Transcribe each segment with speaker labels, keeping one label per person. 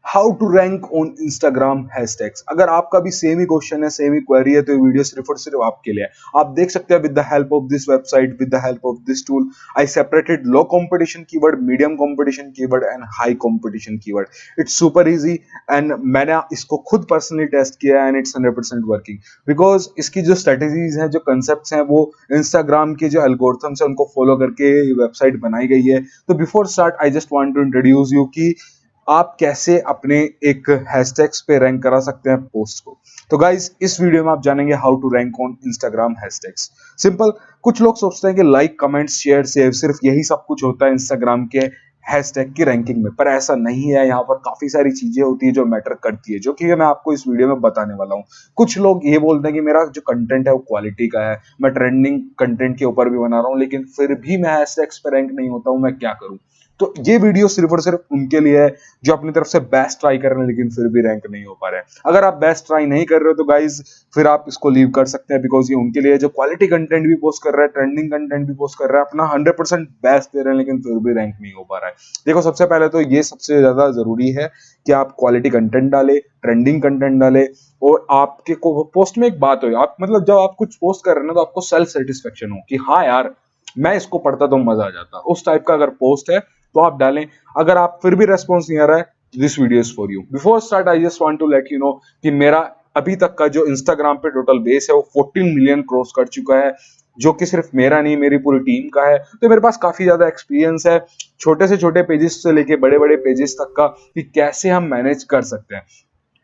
Speaker 1: How to rank on Instagram hashtags. अगर आपका भी सेम ही क्वेश्चन है, सेम ही क्वेरी है, तो ये वीडियो सिर्फ और सिर्फ आपके लिए है। आप देख सकते हैं with the help of this website, with the help of this tool, I separated low competition keyword, medium competition keyword and high competition keyword. It's super easy and मैंने इसको खुद पर्सनली टेस्ट किया एंड इट्स 100% वर्किंग। बिकॉज इसकी जो strategies हैं, जो concept हैं, वो इंस्टाग्राम के जो एल्गोरिथम्स हैं उनको फॉलो करके वेबसाइट बनाई गई है। तो before start I just want to introduce you कि आप कैसे अपने एक हैशटैग्स पे रैंक करा सकते हैं पोस्ट को। तो गाइज इस वीडियो में आप जानेंगे how to rank on Instagram hashtags. Simple. कुछ लोग सोचते हैं कि लाइक, कमेंट, शेयर, सेव सिर्फ यही सब कुछ होता है इंस्टाग्राम के हैशटैग की रैंकिंग में, पर ऐसा नहीं है। यहाँ पर काफी सारी चीजें होती है जो मैटर करती है, जो कि मैं आपको इस वीडियो में बताने वाला हूँ। कुछ लोग ये बोलते हैं कि मेरा जो कंटेंट है वो क्वालिटी का है, मैं ट्रेंडिंग कंटेंट के ऊपर भी बना रहा हूँ, लेकिन फिर भी मैं हैशटैग्स पे रैंक नहीं होता हूँ, मैं क्या करूँ। तो ये वीडियो सिर्फ और सिर्फ उनके लिए है जो अपनी तरफ से बेस्ट ट्राई कर रहे हैं लेकिन फिर भी रैंक नहीं हो पा रहे हैं। अगर आप बेस्ट ट्राई नहीं कर रहे हो तो गाइज फिर आप इसको लीव कर सकते हैं, बिकॉज ये उनके लिए जो क्वालिटी कंटेंट भी पोस्ट कर रहा है, ट्रेंडिंग कंटेंट भी पोस्ट कर रहा है, अपना 100% बेस्ट दे रहे हैं, लेकिन फिर भी रैंक नहीं हो पा रहा है। देखो, सबसे पहले तो ये सबसे ज्यादा जरूरी है कि आप क्वालिटी कंटेंट डालें, ट्रेंडिंग कंटेंट डालें, और आपके को पोस्ट में एक बात हो, आप मतलब जब आप कुछ पोस्ट कर रहे हैं ना, तो आपको सेल्फ सेटिस्फेक्शन हो कि हाँ यार, मैं इसको पढ़ता तो मजा आ जाता। उस टाइप का अगर पोस्ट है तो आप डालें। अगर आप फिर भी रेस्पॉन्स नहीं आ रहा है, this video is for you. Before start I just want to let you know कि मेरा अभी तक का जो इंस्टाग्राम पे टोटल बेस है वो 14 मिलियन क्रॉस कर चुका है, जो कि सिर्फ मेरा नहीं, मेरी पूरी टीम का है। तो मेरे पास काफी ज्यादा एक्सपीरियंस है, छोटे से छोटे पेजेस से लेके बड़े बड़े पेजेस तक का, कि कैसे हम मैनेज कर सकते हैं।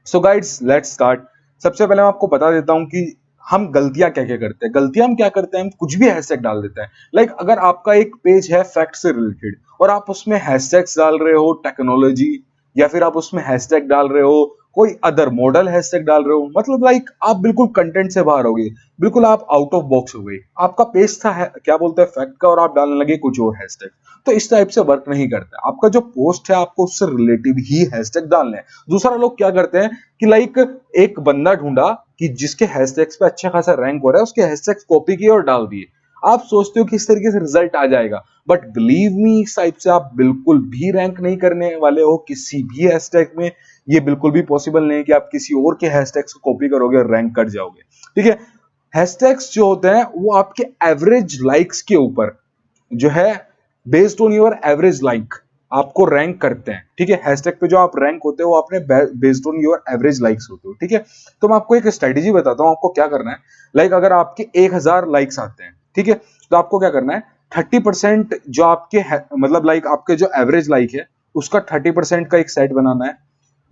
Speaker 1: सो गाइड्स, लेट्स स्टार्ट। सबसे पहले मैं आपको बता देता हूं कि हम गलतियां क्या क्या करते हैं। गलतियां हम क्या करते हैं, हम कुछ भी हैशटैग डाल देते हैं। लाइक अगर आपका एक पेज है फैक्ट से रिलेटेड और आप उसमें हैशटैग्स डाल रहे हो टेक्नोलॉजी, या फिर आप उसमें हैशटैग डाल रहे हो कोई अदर मॉडल हैशटैग डाल रहे हो, मतलब लाइक आप बिल्कुल कंटेंट से बाहर हो गए, बिल्कुल आप आउट ऑफ बॉक्स हो गए। आपका पेज था क्या बोलते हैं फैक्ट का, और आप डालने लगे कुछ और हैशटैग। तो इस टाइप से वर्क नहीं करता। आपका जो पोस्ट है आपको उससे रिलेटिव ही हैशटैग डालने हैं। दूसरा, लोग क्या करते हैं कि लाइक एक बंदा ढूंढा कि जिसके हैशटैग्स पे अच्छा खासा रैंक हो रहा है, उसके हैशटैग्स कॉपी किए और डाल दिए। आप सोचते हो कि इस तरीके से रिजल्ट आ जाएगा, बट बिलीव मी, इस टाइप से आप बिल्कुल भी रैंक नहीं करने वाले हो किसी भी हैशटैग में। ये बिल्कुल भी पॉसिबल नहीं है कि आप किसी और के हैशटैग्स को कॉपी करोगे और रैंक कर जाओगे। ठीक है। हैशटैग्स जो होते हैं वो आपके एवरेज लाइक्स के ऊपर जो है, based on your average like, आपको रैंक करते हैं। ठीक है। हैशटैग पे जो आप रैंक होते हो वो अपने based on your average likes होते हो। ठीक है। तो मैं आपको एक स्ट्रेटेजी बताता हूँ आपको क्या करना है। लाइक अगर आपके 1000 लाइक्स आते हैं, ठीक है, तो आपको क्या करना है, 30% जो आपके मतलब लाइक आपके जो एवरेज लाइक है उसका 30% का एक सेट बनाना है।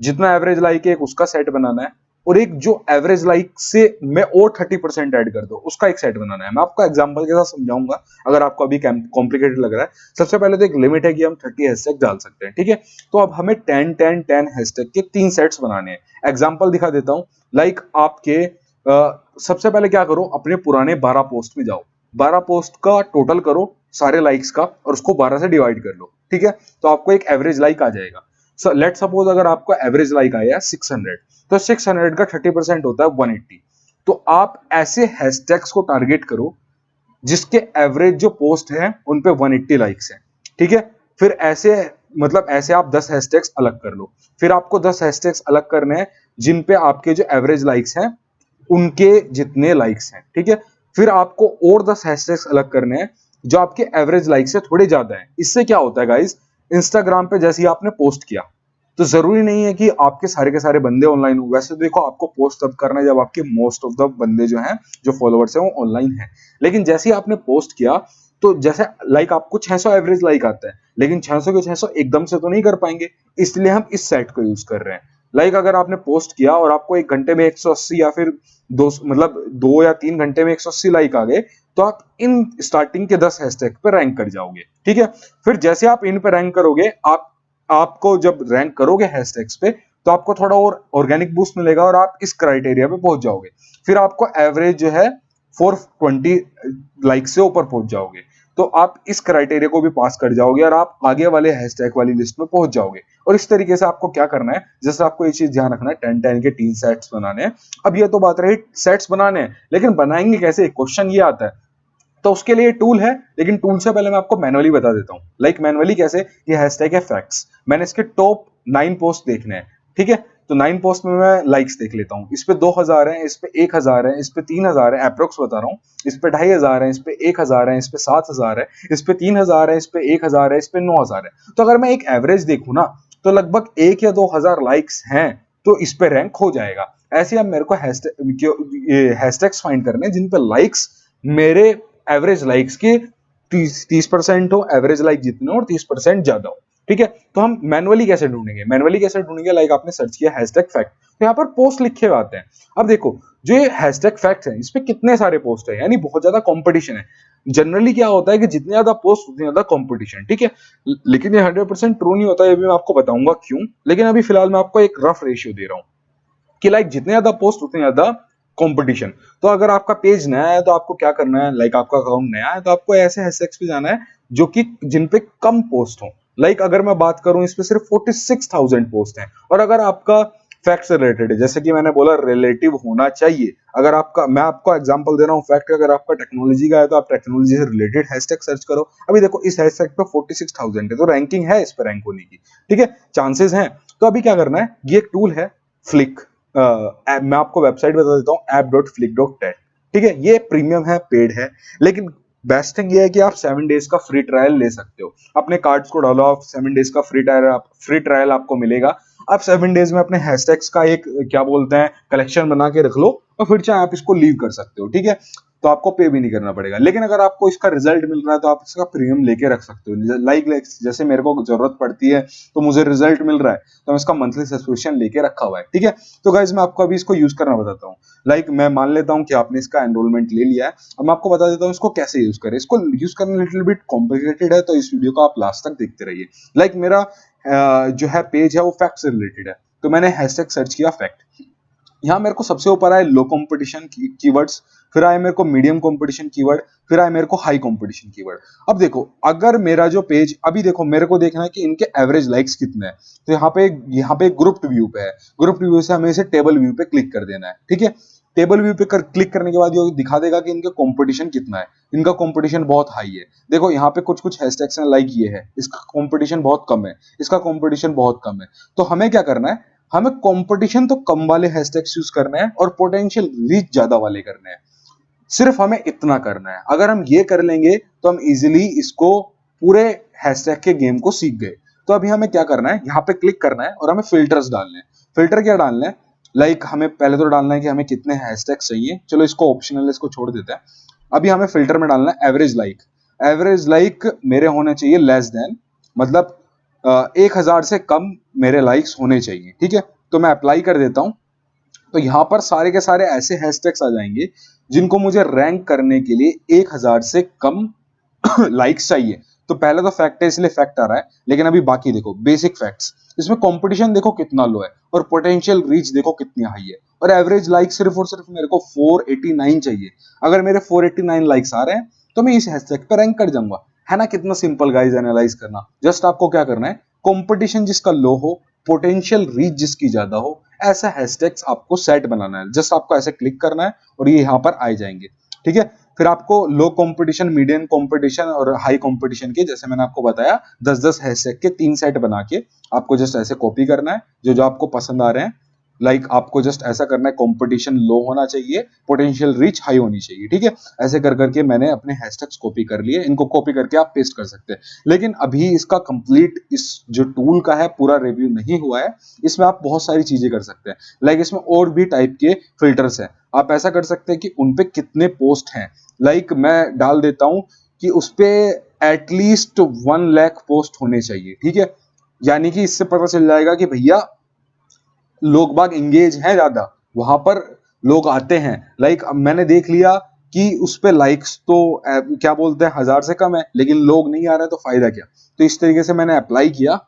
Speaker 1: जितना एवरेज लाइक है उसका सेट बनाना है, और एक जो एवरेज लाइक से मैं और 30% ऐड कर दो उसका एक सेट बनाना है। मैं आपको एग्जांपल के साथ समझाऊंगा अगर आपको अभी कॉम्प्लिकेटेड लग रहा है। सबसे पहले तो एक लिमिट है कि हम 30 हैशटैग डाल सकते हैं। ठीक है। तो अब हमें 10 हैशटैग के 3 सेट्स बनाने हैं। एग्जांपल दिखा देता हूं। लाइक आपके सबसे पहले क्या करो, अपने पुराने 12 पोस्ट में जाओ, 12 पोस्ट का टोटल करो सारे लाइक्स का, और उसको 12 से डिवाइड कर लो। ठीक है। तो आपको एक एवरेज लाइक आ जाएगा। सो लेट सपोज अगर आपका एवरेज लाइक आया 600, तो 600 का 30% होता है 180। तो आप ऐसे हैशटैग्स को टारगेट करो जिसके एवरेज जो पोस्ट है उन पे 180 लाइक्स हैं। ठीक है। फिर ऐसे मतलब ऐसे आप 10 हैशटैग्स अलग कर लो। फिर आपको 10 हैशटैग्स अलग करने हैं जिन पे आपके जो एवरेज लाइक्स हैं उनके जितने लाइक्स हैं। ठीक है। फिर आपको और 10 हैशटैग्स अलग करने हैं जो आपके एवरेज लाइक से थोड़े ज्यादा हैं। इससे क्या होता है गाइस, इंस्टाग्राम पे जैसे ही आपने पोस्ट किया तो जरूरी नहीं है कि आपके सारे के सारे बंदे ऑनलाइन हो। वैसे तो देखो, आपको पोस्ट तब करना है जब आपके मोस्ट ऑफ द बंदे जो हैं, जो फॉलोअर्स हैं, वो ऑनलाइन है। लेकिन जैसे ही आपने पोस्ट किया तो जैसे लाइक आपको 600 एवरेज लाइक आता है, लेकिन 600 के 600 एकदम से तो नहीं कर पाएंगे, इसलिए हम इस सेट को यूज कर रहे हैं। लाइक अगर आपने पोस्ट किया और आपको एक घंटे में 180 या फिर दो मतलब 2 या 3 घंटे में 180 लाइक आ गए, तो आप इन स्टार्टिंग के 10 हैशटैग पे रैंक कर जाओगे। ठीक है। फिर जैसे आप इन पे रैंक करोगे, आपको जब रैंक करोगे हैशटैग्स पे, तो आपको थोड़ा और ऑर्गेनिक बूस्ट मिलेगा और आप इस क्राइटेरिया पे पहुंच जाओगे। फिर आपको एवरेज जो है 420 लाइक से ऊपर पहुंच जाओगे, तो आप इस क्राइटेरिया को भी पास कर जाओगे और आप आगे वाले हैशटैग वाली लिस्ट में पहुंच जाओगे। और इस तरीके से आपको क्या करना है, जैसे आपको ये चीज ध्यान रखना है, 10 के 3 सेट्स बनाने हैं। अब ये तो बात रही सेट्स बनाने हैं, लेकिन बनाएंगे कैसे, क्वेश्चन ये आता है। तो उसके लिए टूल है, लेकिन टूल से पहले मैं आपको मैनुअली बता देता हूं। लाइक मैनुअली कैसे, ये हैशटैग है फैक्ट्स, मैंने इसके टॉप 9 पोस्ट देखने हैं। ठीक है, तो 9 पोस्ट में मैं लाइक्स देख लेता हूँ। इस पे 2000 है, इस पे 1000 है, इस पे 3000 है, अप्रोक्स बता रहा हूँ। इस पे 2500 है, इस पे 1000 है, इस पे 7000 है, इस पे 3000 है, इस पे 1000 है, इस पे 9000 है। तो अगर मैं एक एवरेज देखूं ना, तो लगभग 1 या 2000 लाइक्स हैं, तो इस पे रैंक हो जाएगा। ऐसे अब मेरे को हैशटैग्स फाइंड करने हैं जिन पे लाइक्स मेरे एवरेज लाइक्स के 30% हो, एवरेज लाइक जितने हो और 30% ज्यादा हो। ठीक है, तो हम मैनुअली कैसे ढूंढेंगे? मैनुअली कैसे ढूंढेंगे? लाइक आपने सर्च किया हैशटैग फैक्ट, तो यहाँ पर पोस्ट लिखे हुए आते हैं। अब देखो, जो ये हैशटैग फैक्ट है, इस पे कितने सारे पोस्ट है, यानी बहुत ज्यादा कंपटीशन है। जनरली क्या होता है कि जितने ज्यादा पोस्ट उतनी ज्यादा कंपटीशन, ठीक है। लेकिन ये 100% ट्रू नहीं होता, ये भी मैं आपको बताऊंगा क्यों। लेकिन अभी फिलहाल मैं आपको एक रफ रेशियो दे रहा हूँ कि लाइक जितने ज्यादा पोस्ट उतने ज्यादा कंपटीशन। तो अगर आपका पेज नया है तो आपको क्या करना है, लाइक आपका अकाउंट नया है तो आपको ऐसे हैशटैग्स पे जाना है जो कि जिन पे कम पोस्ट हो। लाइक अगर मैं बात करूं, इस पे सिर्फ 46,000 पोस्ट हैं। और अगर आपका फैक्ट से रिलेटेड है, जैसे कि मैंने बोला रिलेटिव होना चाहिए। अगर आपका, मैं आपको एग्जांपल दे रहा हूँ फैक्ट, अगर आपका टेक्नोलॉजी का है तो आप टेक्नोलॉजी से रिलेटेड हैशटैग सर्च करो। अभी देखो इस हैशटैग पे 46,000 है, तो रैंकिंग है, इस पर रैंक होने की, ठीक है, चांसेस हैं। तो अभी क्या करना है, ये एक टूल है फ्लिक, मैं आपको वेबसाइट बता देता हूँ, app.flick.tet। ठीक है, ये प्रीमियम है, पेड है, लेकिन बेस्ट थिंग ये है कि आप 7 डेज का फ्री ट्रायल ले सकते हो। अपने कार्ड्स को डालो, आप 7 डेज का फ्री ट्रायल आपको मिलेगा। आप 7 डेज में अपने हैशटैग्स का एक क्या बोलते हैं कलेक्शन बना के रख लो, और फिर चाहे आप इसको लीव कर सकते हो। ठीक है, तो आपको पे भी नहीं करना पड़ेगा। लेकिन अगर आपको इसका रिजल्ट मिल रहा है तो आप इसका प्रीमियम लेके रख सकते हो। लाइक जैसे मेरे को जरूरत पड़ती है तो मुझे रिजल्ट मिल रहा है, तो मैं इसका मंथली सब्सक्रिप्शन लेके रखा हुआ है। ठीक है, तो गाइज मैं आपको अभी इसको यूज करना बताता हूँ। लाइक मैं मान लेता हूँ कि आपने इसका एनरोलमेंट ले लिया है, अब मैं आपको बता देता हूँ इसको कैसे यूज करें। इसको यूज करना लिटिल बिट कॉम्प्लिकेटेड है, तो इस वीडियो को आप लास्ट तक देखते रहिए। लाइक मेरा जो है पेज है वो फैक्ट से रिलेटेड है, तो मैंने हैशटैग सर्च किया फैक्ट। यहाँ मेरे को सबसे ऊपर आए लो कंपटीशन कीवर्ड्स, फिर आए मेरे को मीडियम कंपटीशन कीवर्ड, फिर आए मेरे को हाई कंपटीशन कीवर्ड। अब देखो, अगर मेरा जो पेज, अभी देखो मेरे को देखना है कि इनके एवरेज लाइक्स कितने हैं, तो यहाँ पे ग्रुप्ड व्यू पे है। ग्रुप्ड व्यू से हमें इसे टेबल व्यू पे क्लिक कर देना है। ठीक है, टेबल व्यू पे क्लिक करने के बाद ये दिखा देगा कि इनका कंपटीशन कितना है। इनका कंपटीशन बहुत हाई है। देखो यहाँ पे कुछ कुछ हैशटैग्स हैं, लाइक ये है, इसका कंपटीशन बहुत कम है, इसका कंपटीशन बहुत कम है। तो हमें क्या करना है, हमें कंपटीशन तो कम वाले हैशटैग्स यूज करने हैं और पोटेंशियल रीच ज्यादा वाले करने हैं। सिर्फ हमें इतना करना है। अगर हम ये कर लेंगे तो हम इजीली इसको पूरे हैशटैग के गेम को सीख गए। तो अभी हमें क्या करना है, यहाँ पे क्लिक करना है और हमें फिल्टर्स डालने हैं। फिल्टर क्या डालना है, लाइक हमें पहले तो डालना है कि हमें कितने हैशटैग्स चाहिए। चलो इसको ऑप्शनल है, इसको छोड़ देते हैं। अभी हमें फिल्टर में डालना है एवरेज लाइक। एवरेज लाइक मेरे होने चाहिए लेस देन, मतलब 1000 से कम मेरे लाइक्स होने चाहिए। ठीक है, तो मैं अप्लाई कर देता हूं। तो यहाँ पर सारे के सारे ऐसे हैशटैग्स आ जाएंगे जिनको मुझे रैंक करने के लिए 1000 से कम लाइक्स चाहिए। तो पहले तो फैक्ट है इसलिए फैक्ट आ रहा है, लेकिन अभी बाकी देखो बेसिक फैक्ट्स। इसमें कंपटीशन देखो कितना लो है और पोटेंशियल रीच देखो कितनी हाई है, और एवरेज लाइक सिर्फ और सिर्फ मेरे को 489 चाहिए। अगर मेरे 489 लाइक्स आ रहे हैं तो मैं इस हैशटैग पर रैंक कर जाऊंगा। है ना कितना सिंपल गाइस एनालाइज करना। जस्ट आपको क्या करना है, कंपटीशन जिसका लो हो, पोटेंशियल रीच जिसकी ज्यादा हो, ऐसा हैशटैग्स आपको सेट बनाना है। जस्ट आपको ऐसे क्लिक करना है और ये यहाँ पर आ जाएंगे। ठीक है, फिर आपको लो कंपटीशन, मीडियम कंपटीशन और हाई कंपटीशन के, जैसे मैंने आपको बताया, 10-10 हैशटैग के 3 सेट बना के आपको जस्ट ऐसे कॉपी करना है जो जो आपको पसंद आ रहे हैं। लाइक आपको जस्ट ऐसा करना है, कंपटीशन लो होना चाहिए, पोटेंशियल रीच हाई होनी चाहिए। ठीक है, ऐसे कर करके मैंने अपने हैशटैग्स कॉपी कर लिए। इनको कॉपी करके आप पेस्ट कर सकते हैं। लेकिन अभी इसका कंप्लीट, इस जो टूल का है पूरा रिव्यू नहीं हुआ है। इसमें आप बहुत सारी चीजें कर सकते हैं। लाइक इसमें और भी टाइप के फिल्टर्स हैं। आप ऐसा कर सकते हैं कि उनपे कितने पोस्ट हैं। लाइक मैं डाल देता हूं कि उसपे एटलीस्ट 1 लाख पोस्ट होने चाहिए। ठीक है, यानी कि इससे पता चल जाएगा कि भैया लोग बाग इंगेज हैं ज्यादा, वहां पर लोग आते हैं। लाइक अब मैंने देख लिया कि उस पे लाइक्स तो क्या बोलते हैं 1000 से कम है, लेकिन लोग नहीं आ रहे, तो फायदा क्या। तो इस तरीके से मैंने अप्लाई किया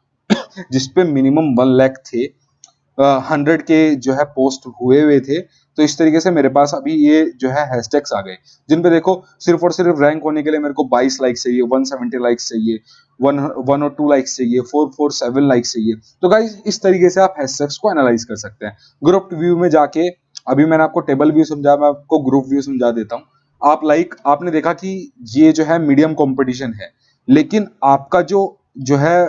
Speaker 1: जिसपे मिनिमम 1 लाख थे, 100 के जो है पोस्ट हुए थे। तो इस तरीके से मेरे पास अभी ये जो है हैशटैग्स आ गए जिन पे देखो सिर्फ और सिर्फ रैंक होने के लिए मेरे को 22 लाइक्स चाहिए, 170 लाइक्स चाहिए, 102 लाइक्स चाहिए, 447 लाइक्स चाहिए। तो गाइस इस तरीके से आप हैशटैग्स को एनालाइज कर सकते हैं। ग्रुप व्यू में जाके, अभी मैंने आपको टेबल व्यू समझा, मैं आपको ग्रुप व्यू समझा देता हूँ। आपने देखा कि ये जो है मीडियम कंपटीशन है, लेकिन आपका जो जो है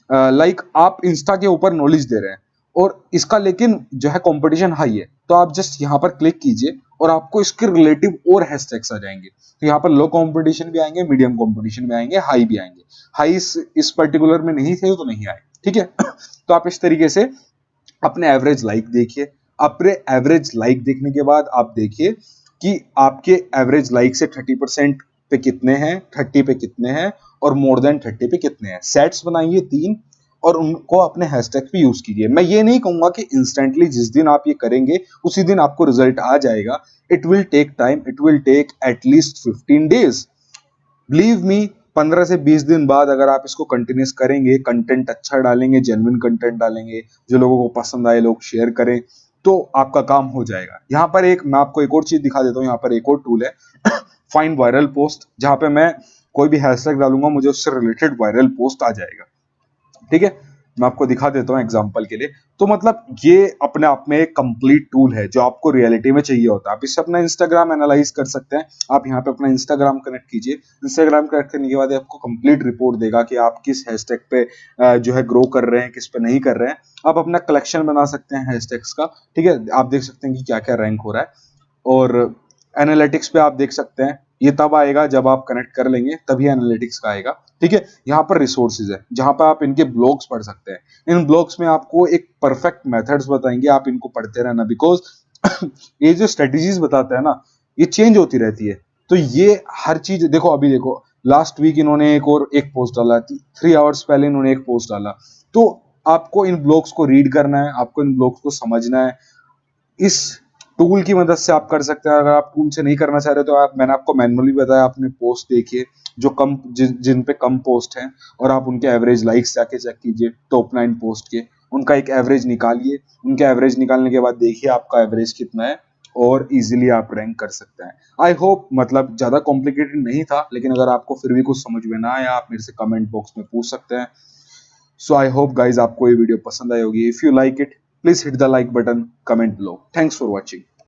Speaker 1: लाइक आप इंस्टा के ऊपर नॉलेज दे रहे हैं और इसका लेकिन जो है कंपटीशन हाई है, तो आप जस्ट यहाँ पर क्लिक कीजिए और आपको इसके रिलेटिव और हैशटैग्स आ जाएंगे। तो यहाँ पर लो कंपटीशन भी आएंगे, मीडियम कंपटीशन भी आएंगे, हाई भी आएंगे। हाई इस पर्टिकुलर में नहीं थे तो नहीं आए, ठीक है। तो आप इस तरीके से अपने एवरेज लाइक देखिए। अपने एवरेज लाइक देखने के बाद आप देखिए कि आपके एवरेज लाइक से 30% पे कितने हैं, 30 पे कितने हैं और मोर देन 30 पे कितने हैं। सेट्स बनाइए 3 और उनको अपने हैशटैग पे यूज कीजिए। मैं ये नहीं कहूंगा कि इंस्टेंटली जिस दिन आप ये करेंगे उसी दिन आपको रिजल्ट आ जाएगा। It will take time, it will take at least 15 days. Believe me, 15 से 20 दिन बाद अगर आप इसको कंटिन्यूस करेंगे, कंटेंट अच्छा डालेंगे, जेन्युइन कंटेंट डालेंगे, जो लोगों को पसंद आए, लोग शेयर करें, तो आपका काम हो जाएगा। यहाँ पर मैं आपको एक और चीज दिखा देता हूँ। यहाँ पर एक और टूल है फाइंड वायरल पोस्ट, जहां पे मैं कोई भी हैशटैग डालूंगा मुझे उससे रिलेटेड वायरल पोस्ट आ जाएगा, ठीक है। मैं आपको दिखा देता हूँ एग्जांपल के लिए। तो मतलब ये अपने आप में एक कंप्लीट टूल है जो आपको रियलिटी में चाहिए होता है। आप इससे अपना इंस्टाग्राम एनालाइज कर सकते हैं। आप यहाँ पे अपना इंस्टाग्राम कनेक्ट कीजिए। इंस्टाग्राम कनेक्ट करने के बाद आपको कंप्लीट रिपोर्ट देगा कि आप किस हैशटैग पे जो है ग्रो कर रहे हैं, किस पे नहीं कर रहे हैं। आप अपना कलेक्शन बना सकते हैं हैशटैग्स का, ठीक है। आप देख सकते हैं कि क्या क्या रैंक हो रहा है। और एनालिटिक्स पे आप देख सकते हैं, ये तब आएगा जब आप कनेक्ट कर लेंगे, तभी एनालिटिक्स का आएगा, ठीक है। यहाँ पर रिसोर्सेज है जहां पर आप इनके ब्लॉग्स पढ़ सकते हैं। इन ब्लॉग्स में आपको एक परफेक्ट मेथड्स बताएंगे, आप इनको पढ़ते रहना, बिकॉज ये जो स्ट्रेटेजीज बताते हैं ना, ये चेंज होती रहती है। तो ये हर चीज देखो, अभी देखो लास्ट वीक इन्होंने एक पोस्ट डाला, 3 आवर्स पहले इन्होंने एक पोस्ट डाला। तो आपको इन ब्लॉग्स को रीड करना है, आपको इन ब्लॉग्स को समझना है। इस टूल की मदद से आप कर सकते हैं। अगर आप टूल से नहीं करना चाह रहे तो मैंने आपको मैनुअली बताया, आपने पोस्ट देखिए जो जिन पे कम पोस्ट हैं, और आप उनके एवरेज लाइक्स जाके चेक कीजिए टॉप 9 पोस्ट के, उनका एक एवरेज निकालिए। उनके एवरेज निकालने के बाद देखिए आपका एवरेज कितना है, और इजीली आप रैंक कर सकते हैं। आई होप, मतलब ज्यादा कॉम्प्लिकेटेड नहीं था, लेकिन अगर आपको फिर भी कुछ समझ में ना आया, आप मेरे से कमेंट बॉक्स में पूछ सकते हैं। So I hope guys आपको ये वीडियो पसंद आई होगी। If you like it, please hit the like button, comment below. Thanks for watching.